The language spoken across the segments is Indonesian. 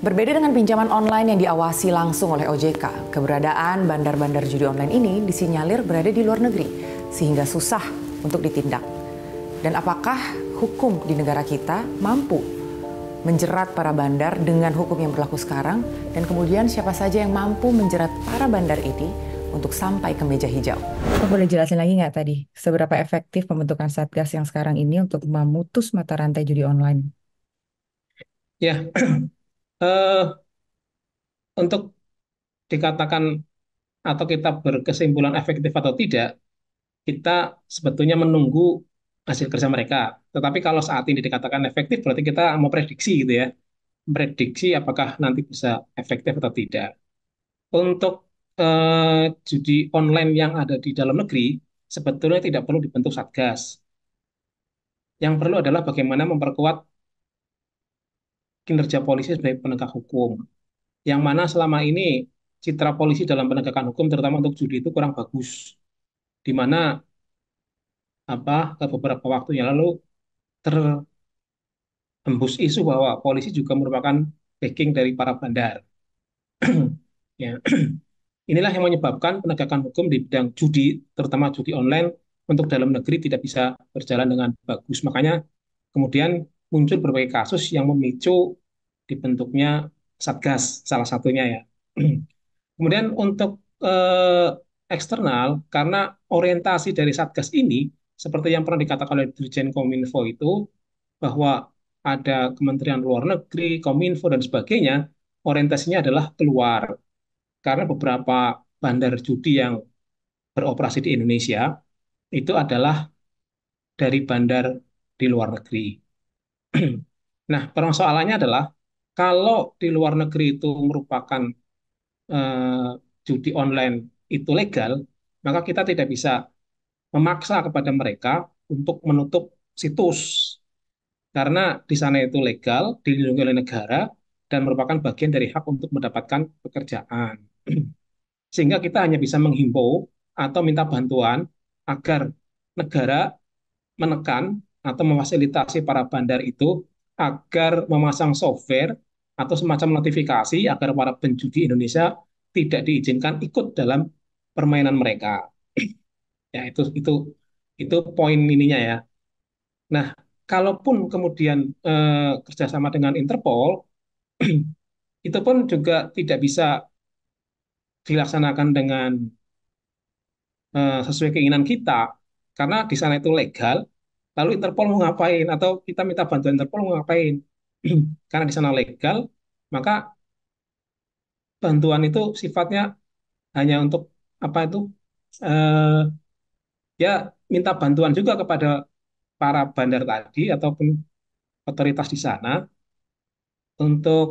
Berbeda dengan pinjaman online yang diawasi langsung oleh OJK, keberadaan bandar-bandar judi online ini disinyalir berada di luar negeri, sehingga susah untuk ditindak. Dan apakah hukum di negara kita mampu menjerat para bandar dengan hukum yang berlaku sekarang? Dan kemudian siapa saja yang mampu menjerat para bandar ini untuk sampai ke meja hijau? Boleh jelasin lagi nggak tadi, seberapa efektif pembentukan Satgas yang sekarang ini untuk memutus mata rantai judi online? Ya, eh, untuk dikatakan atau kita berkesimpulan efektif atau tidak, kita sebetulnya menunggu hasil kerja mereka. Tetapi kalau saat ini dikatakan efektif, berarti kita mau prediksi gitu ya. Prediksi apakah nanti bisa efektif atau tidak. Untuk judi online yang ada di dalam negeri, sebetulnya tidak perlu dibentuk Satgas. Yang perlu adalah bagaimana memperkuat kinerja polisi sebagai penegak hukum. Yang mana selama ini citra polisi dalam penegakan hukum, terutama untuk judi itu kurang bagus. Di mana beberapa waktu yang lalu terhembus isu bahwa polisi juga merupakan backing dari para bandar. Ya, inilah yang menyebabkan penegakan hukum di bidang judi, terutama judi online, untuk dalam negeri tidak bisa berjalan dengan bagus. Makanya kemudian muncul berbagai kasus yang memicu dibentuknya Satgas, salah satunya ya. Kemudian untuk eksternal, karena orientasi dari Satgas ini, seperti yang pernah dikatakan oleh Dirjen Kominfo itu, bahwa ada Kementerian Luar Negeri, Kominfo, dan sebagainya, orientasinya adalah keluar. Karena beberapa bandar judi yang beroperasi di Indonesia, itu adalah dari bandar di luar negeri. Nah, persoalannya adalah, kalau di luar negeri itu merupakan eh, judi online itu legal, maka kita tidak bisa memaksa kepada mereka untuk menutup situs karena di sana itu legal, dilindungi oleh negara dan merupakan bagian dari hak untuk mendapatkan pekerjaan. Sehingga kita hanya bisa menghimbau atau minta bantuan agar negara menekan atau memfasilitasi para bandar itu agar memasang software atau semacam notifikasi agar para penjudi Indonesia tidak diizinkan ikut dalam permainan mereka. Ya, itu poin ininya ya. Nah, kalaupun kemudian kerjasama dengan Interpol, itu pun juga tidak bisa dilaksanakan dengan sesuai keinginan kita, karena di sana itu legal. Lalu Interpol mau ngapain atau kita minta bantuan Interpol mau ngapain? Karena di sana legal, maka bantuan itu sifatnya hanya untuk apa itu eh, ya minta bantuan juga kepada para bandar tadi ataupun otoritas di sana untuk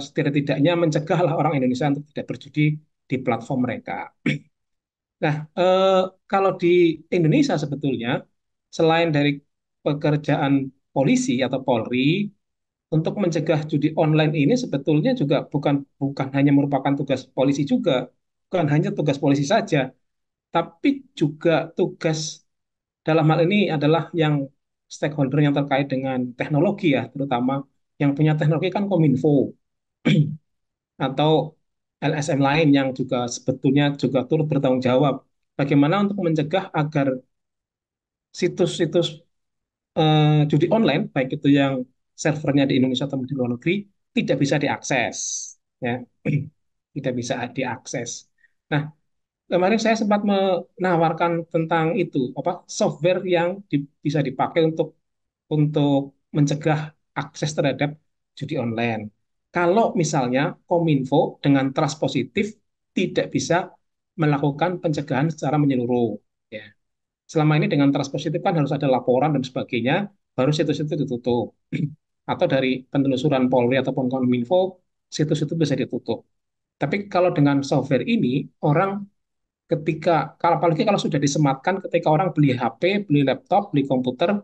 setidak-tidaknya mencegahlah orang Indonesia untuk tidak berjudi di platform mereka. Nah, kalau di Indonesia sebetulnya selain dari pekerjaan polisi atau Polri untuk mencegah judi online ini sebetulnya juga bukan bukan hanya merupakan tugas polisi juga, bukan hanya tugas polisi saja, tapi juga tugas dalam hal ini adalah yang stakeholder yang terkait dengan teknologi ya, terutama yang punya teknologi kan Kominfo atau LSM lain yang juga sebetulnya juga turut bertanggung jawab bagaimana untuk mencegah agar situs-situs judi online, baik itu yang servernya di Indonesia atau di luar negeri, tidak bisa diakses. Ya. Tidak bisa diakses. Nah, kemarin saya sempat menawarkan tentang itu, apa software yang bisa dipakai untuk mencegah akses terhadap judi online. Kalau misalnya Kominfo dengan trust positif tidak bisa melakukan pencegahan secara menyeluruh, ya. Selama ini dengan trust positif kan harus ada laporan dan sebagainya, baru situs itu ditutup. Atau dari penelusuran Polri ataupun Kominfo, situs itu bisa ditutup. Tapi kalau dengan software ini, orang kalau apalagi kalau sudah disematkan ketika orang beli HP, beli laptop, beli komputer,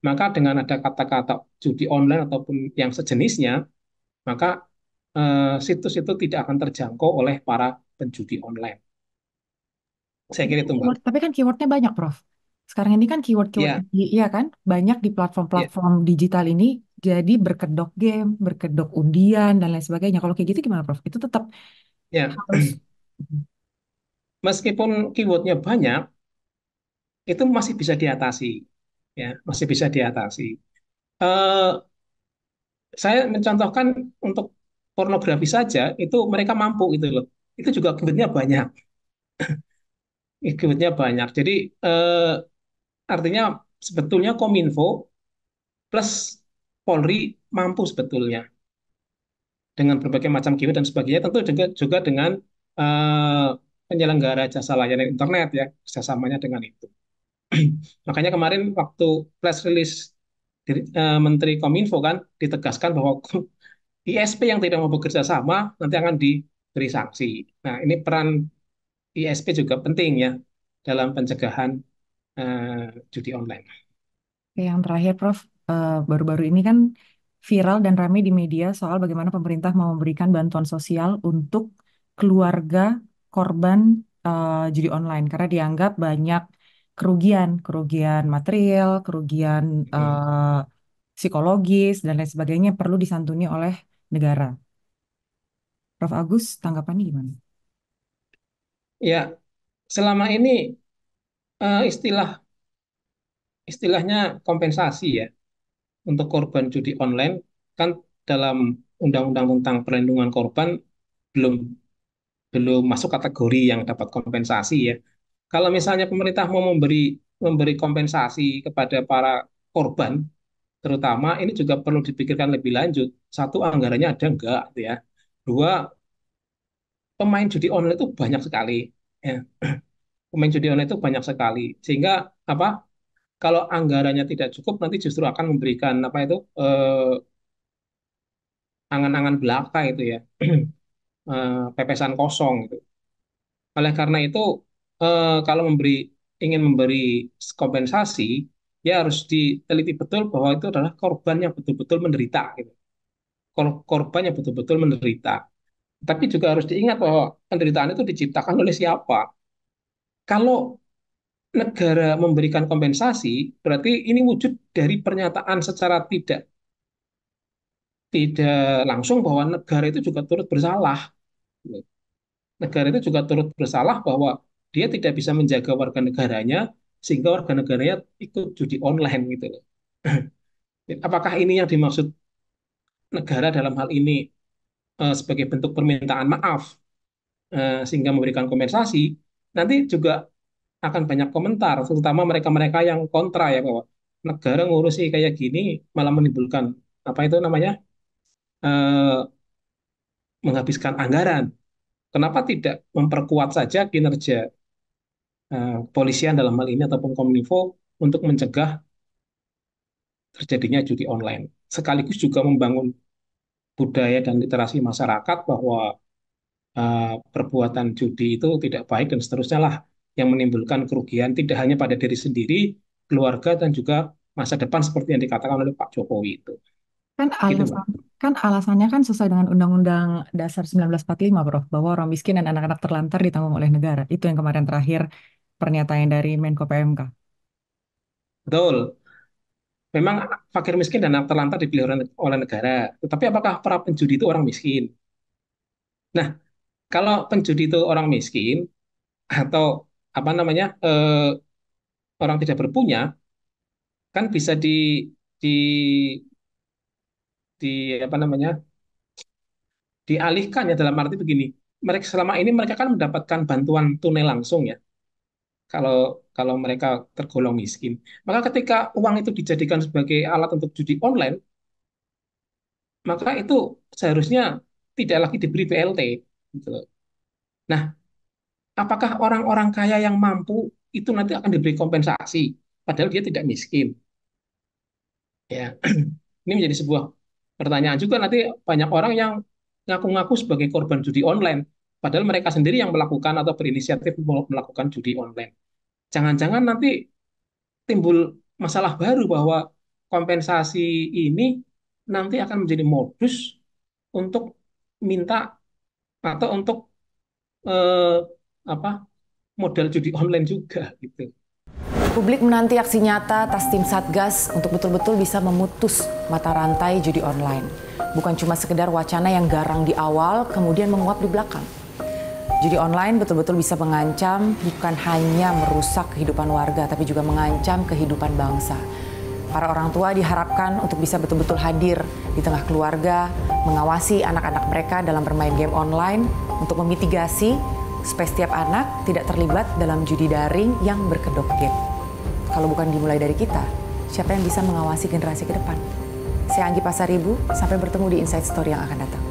maka dengan ada kata-kata judi online ataupun yang sejenisnya, maka situs itu tidak akan terjangkau oleh para penjudi online. Saya kira itu, Mbak. Tapi kan keywordnya banyak, Prof. Sekarang ini kan keyword-keyword, Ya, iya kan, banyak di ya, platform-platform digital ini jadi berkedok game, berkedok undian dan lain sebagainya. Kalau kayak gitu gimana, Prof? Itu tetap Ya, harus. meskipun keywordnya banyak, itu masih bisa diatasi. Ya, masih bisa diatasi. Eh, saya mencontohkan untuk pornografi saja, itu mereka mampu itu loh. Itu juga keywordnya banyak. Keywordnya banyak. Jadi artinya sebetulnya Kominfo plus Polri mampu sebetulnya dengan berbagai macam keyword dan sebagainya. Tentu juga dengan eh, penyelenggara jasa layanan internet ya, kerjasamanya dengan itu. Makanya kemarin waktu press release Menteri Kominfo kan ditegaskan bahwa ISP yang tidak mau bekerja sama nanti akan diberi sanksi. Nah, ini peran ISP juga penting ya dalam pencegahan judi online. Oke, yang terakhir, Prof, baru-baru ini kan viral dan ramai di media soal bagaimana pemerintah mau memberikan bantuan sosial untuk keluarga korban judi online karena dianggap banyak kerugian, kerugian material, kerugian Hmm. psikologis dan lain sebagainya perlu disantuni oleh negara. Prof Agus, tanggapannya gimana? Ya, selama ini istilahnya kompensasi ya untuk korban judi online kan dalam undang-undang tentang perlindungan korban belum belum masuk kategori yang dapat kompensasi ya. Kalau misalnya pemerintah mau memberi memberi kompensasi kepada para korban, terutama ini juga perlu dipikirkan lebih lanjut. Satu, anggarannya ada enggak, gitu ya. Dua, pemain judi online itu banyak sekali. Ya. Pemain judi online itu banyak sekali. Sehingga apa? Kalau anggarannya tidak cukup, nanti justru akan memberikan apa itu angan-angan belaka itu ya, pepesan kosong gitu. Oleh karena itu, kalau ingin memberi kompensasi, ya harus diteliti betul bahwa itu adalah korban yang betul-betul menderita, gitu. Korban yang betul-betul menderita. Tapi juga harus diingat bahwa penderitaan itu diciptakan oleh siapa. Kalau negara memberikan kompensasi, berarti ini wujud dari pernyataan secara tidak tidak langsung bahwa negara itu juga turut bersalah. Negara itu juga turut bersalah bahwa dia tidak bisa menjaga warga negaranya sehingga warga negaranya ikut judi online gitu loh. Apakah ini yang dimaksud negara dalam hal ini sebagai bentuk permintaan maaf sehingga memberikan kompensasi? Nanti juga akan banyak komentar, terutama mereka-mereka yang kontra ya bahwa negara ngurusi kayak gini malah menimbulkan apa itu namanya eh, menghabiskan anggaran. Kenapa tidak memperkuat saja kinerja polisian dalam hal ini ataupun Kominfo untuk mencegah terjadinya judi online. Sekaligus juga membangun budaya dan literasi masyarakat bahwa perbuatan judi itu tidak baik dan seterusnya lah yang menimbulkan kerugian tidak hanya pada diri sendiri, keluarga dan juga masa depan seperti yang dikatakan oleh Pak Jokowi itu. Kan Gitu, Mbak. alasannya kan sesuai dengan Undang-Undang Dasar 1945, Prof, bahwa orang miskin dan anak-anak terlantar ditanggung oleh negara. Itu yang kemarin terakhir pernyataan dari Menko PMK. Betul. Memang fakir miskin dan anak terlantar dipilih oleh negara. Tetapi apakah para penjudi itu orang miskin? Nah, kalau penjudi itu orang miskin atau apa namanya orang tidak berpunya, kan bisa di di apa namanya dialihkan ya dalam arti begini. Mereka selama ini mereka kan mendapatkan bantuan tunai langsung ya. Kalau kalau mereka tergolong miskin, maka ketika uang itu dijadikan sebagai alat untuk judi online, maka itu seharusnya tidak lagi diberi BLT. Gitu. Nah, apakah orang-orang kaya yang mampu itu nanti akan diberi kompensasi, padahal dia tidak miskin? Ya, ini menjadi sebuah pertanyaan juga nanti banyak orang yang ngaku-ngaku sebagai korban judi online, padahal mereka sendiri yang melakukan atau berinisiatif melakukan judi online. Jangan-jangan nanti timbul masalah baru bahwa kompensasi ini nanti akan menjadi modus untuk minta atau untuk eh, apa modal judi online juga gitu. Publik menanti aksi nyata atas tim Satgas untuk betul-betul bisa memutus mata rantai judi online. Bukan cuma sekedar wacana yang garang di awal, kemudian menguap di belakang. Judi online betul-betul bisa mengancam bukan hanya merusak kehidupan warga, tapi juga mengancam kehidupan bangsa. Para orang tua diharapkan untuk bisa betul-betul hadir di tengah keluarga, mengawasi anak-anak mereka dalam bermain game online untuk memitigasi supaya setiap anak tidak terlibat dalam judi daring yang berkedok game. Kalau bukan dimulai dari kita, siapa yang bisa mengawasi generasi ke depan? Saya Anggi Pasaribu, sampai bertemu di Inside Story yang akan datang.